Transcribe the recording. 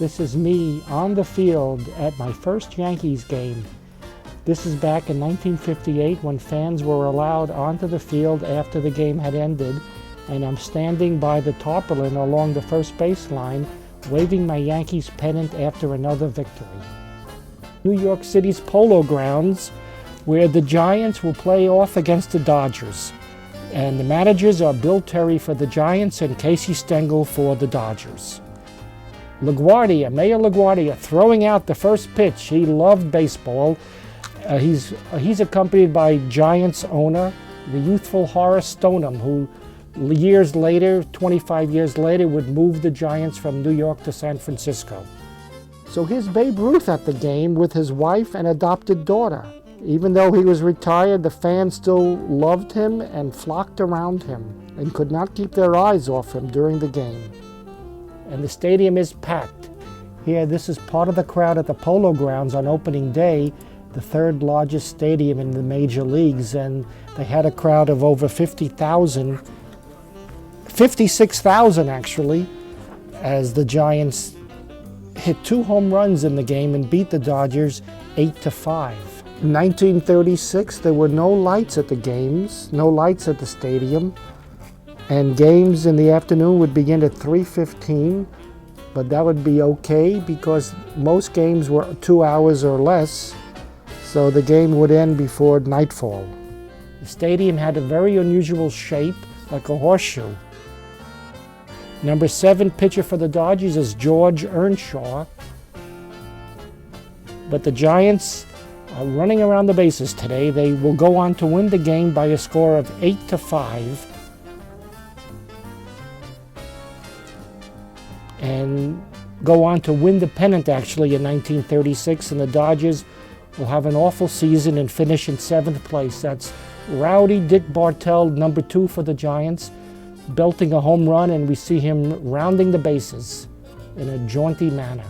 This is me on the field at my first Yankees game. This is back in 1958 when fans were allowed onto the field after the game had ended, and I'm standing by the tarpaulin along the first baseline waving my Yankees pennant after another victory. New York City's Polo Grounds, where the Giants will play off against the Dodgers. And the managers are Bill Terry for the Giants and Casey Stengel for the Dodgers. LaGuardia, Mayor LaGuardia, throwing out the first pitch. He loved baseball. He's accompanied by Giants owner, the youthful Horace Stoneham, who years later, 25 years later, would move the Giants from New York to San Francisco. So here's Babe Ruth at the game with his wife and adopted daughter. Even though he was retired, the fans still loved him and flocked around him and could not keep their eyes off him during the game. And the stadium is packed. Here, this is part of the crowd at the Polo Grounds on opening day, the third largest stadium in the major leagues, and they had a crowd of over 50,000, 56,000 actually, as the Giants hit 2 home runs in the game and beat the Dodgers 8-5. In 1936, there were no lights at the games, no lights at the stadium, and games in the afternoon would begin at 3:15, but that would be okay because most games were 2 hours or less, so the game would end before nightfall. The stadium had a very unusual shape, like a horseshoe. Number 7 pitcher for the Dodgers is George Earnshaw, but the Giants are running around the bases today. They will go on to win the game by a score of 8-5. And go on to win the pennant actually in 1936, and the Dodgers will have an awful season and finish in 7th place. That's Rowdy Dick Bartell, number 2 for the Giants, belting a home run, and we see him rounding the bases in a jaunty manner.